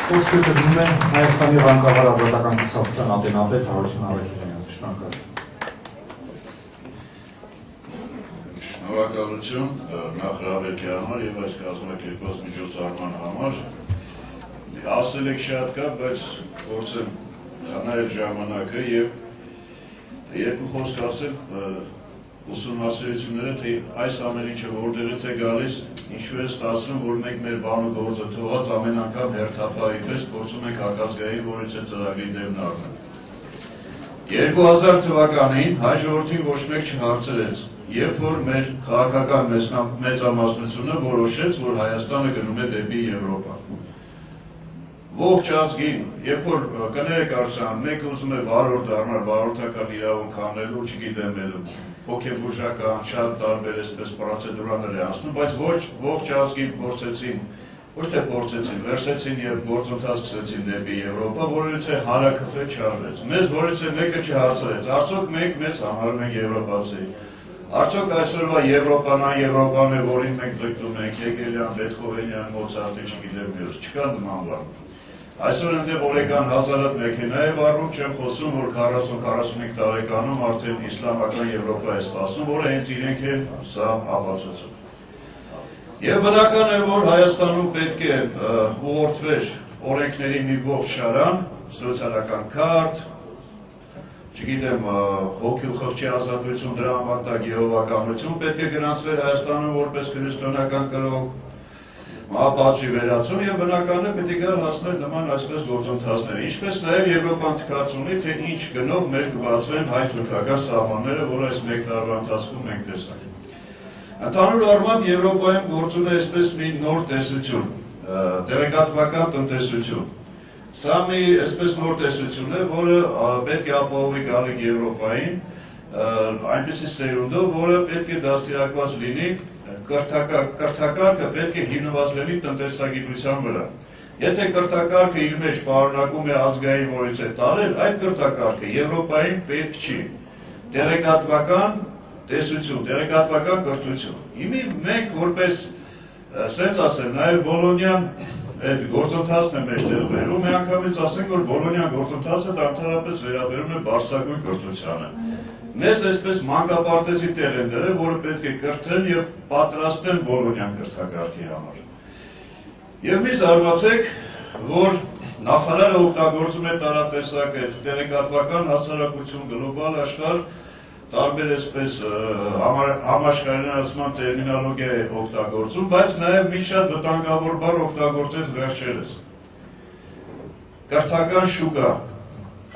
Խոսքը գնում է Հայաստանի Ղանկավար Ազատական կուսակցության ատենապետ Հարություն Արաքելյանը։ Շնորհակալ։ Շնորհակալություն նախ հրավերքի համար եւ այս կազմակերպված միջոցառման համար։ Ասել եք շատ կա, բայց փորձեմ հանել ժամանակը եւ երկու խոսք ասել ուսումնասիրությունները, թե այս ամեն ինչը որտեղից է գալիս, ինչու է ստացվում, որ մենք մեր բանը գործը թողած ամեն անգամ հերթապահի պես փորձում ենք հակազգային, որից է ծրագրի դեմն առնել։ 2000 թվականին հայ ժողովրդին ոչ մեկ չհարցրեց, երբ որ մեր քաղաքական մեծամասնությունը որոշեց, որ Հայաստանը գնում է դեպի Եվրոպա։ Ողջ ազգին, երբ որ կներեք արժան, մեկը ուզում է վարորդ դառնալ, վարորդական իրավունք անելու, չգիտեմ, հոգեբուժական, շատ տարբեր այսպես պրոցեդուրաներ է անցնում, բայց ողջ ազգին փորձեցին, ոչ թե փորձեցին, վերցեցին եւ գործընթաց սկսեցին դեպի Եվրոպա, որից է հանրաքվե չարվեց։ Մեզ որից է մեկը չհարցրեց, արդյոք մենք մեզ համարում ենք եվրոպացի։ Արդյոք այսօրվա Եվրոպան է, որին մենք ձգտում ենք, Հեգելյան, Բեթհովենյան, Մոցարտի, չգիտեմ, մյուս, չկա նման բան։ Այսօր այնտեղ օրեկան 1000 հատ մեքենա է վարվում, չեմ խոսում, որ 40-45 տարեկանում արդեն իսլամական Եվրոպա է սպասում, որը հենց իրենք են սա ապացուցում։ Եվ բնական է, որ Հայաստանում պետք է ուղղորդվեր օրենքների մի ողջ շարան, սոցիալական քարտ, չգիտեմ, հոգի ու խղճի ազատություն, դրա անվան եհովականություն, պետք է գրանցվեր Հայաստանում որպես քրիստոնեական կրող, մահապատժի վերացում եւ բնական է պետք է գալ հասնել նման այսպես գործընթացներ, ինչպես նաեւ Եվրոպան թքած ունի, թե ինչ գնով մեր կբացվեն հայ-թուրքական սահմանները, որ այս մեկ տարվա ընթացքում մենք տեսանք։ Ընդհանուր առմամբ Եվրոպայում գործում է այսպես մի նոր տեսություն, տեղեկատվական տնտեսություն։ Սա մի այսպես նոր տեսություն է, որը պետք է ապահովի գալիք Եվրոպային, այնպիսի սերունդով, որը պետք է դաստիարակված լինի, կրթակարգը պետք է հիմնված լինի տնտեսագիտության վրա։ Եթե կրթակարգը իր մեջ պարունակում է ազգային, որից է տարել, այդ կրթակարգը Եվրոպային պետք չի։ Տեղեկատվական տեսություն, տեղեկատվական կրթություն։ Իմի մենք որպես, սենց ասել, նաև Բոլոնյան այդ գործընթացն է մեջտեղ վերում, մի անգամից ասենք, որ Բոլոնյան գործընթացը դա ընդհանրապես վերաբերում է բարձրագույն կրթությանը։ Մեզ այսպես մանկապարտեզի տեղ են դրել, որը պետք է կրթեն եւ պատրաստեն Բոլոնյան կրթակարգի համար։ Եվ մի զարմացեք, որ նախարարը օգտագործում է տարատեսակ այդ տեղեկատվական հասարակություն, գլոբալ աշխարհ, տարբեր այսպես համաշխարհայնացման տերմինոլոգիա է օգտագործում, բայց նաեւ մի շատ վտանգավոր բառ օգտագործեց վերջերս։ Կրթական շուկա,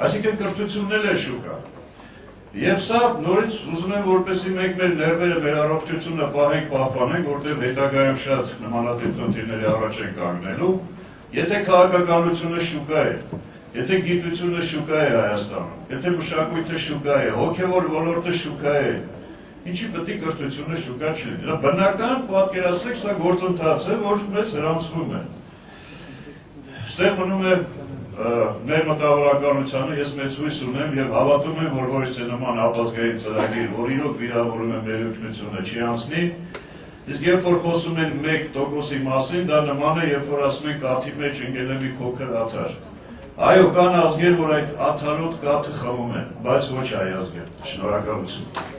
այսինքն կրթությունն էլ է շուկա։ Եվ սա նորից ուզում եմ, որպեսզի մենք մեր ներվերը, մեր առողջությունը պահենք, պահպանենք, որտեղ հետագայում շատ նմանատիպ խնդիրների առաջ են կանգնելու, եթե քաղաքականությունը շուկա է, եթե գիտությունը շուկա է Հայաստանում, եթե մշակույթը շուկա է, հոգևոր ոլորտը շուկա է, ինչի պետք է կրթությունը շուկա չլինի։ Բնական պատկերացրեք, սա գործընթաց է, որ մեզ հրամցվում է։ Ստեղ մնում է մեր մտավորականությանը, ես մեծ հույս ունեմ եւ հավատում եմ, որ որից է նման ապազգային ծրագիր, որ իրոք վիրավորում է մեր ինքնությունը, չի անցնի, իսկ երբ որ խոսում են 1%-ի մասին, դա նման է, երբ որ ասում են կաթի մեջ ընկել է մի փոքր աթար։ Այո, կան ազգեր, որ այդ աթարոտ կաթը խմում են, բայց ոչ հայ ազգեր։ Շնորհակալություն։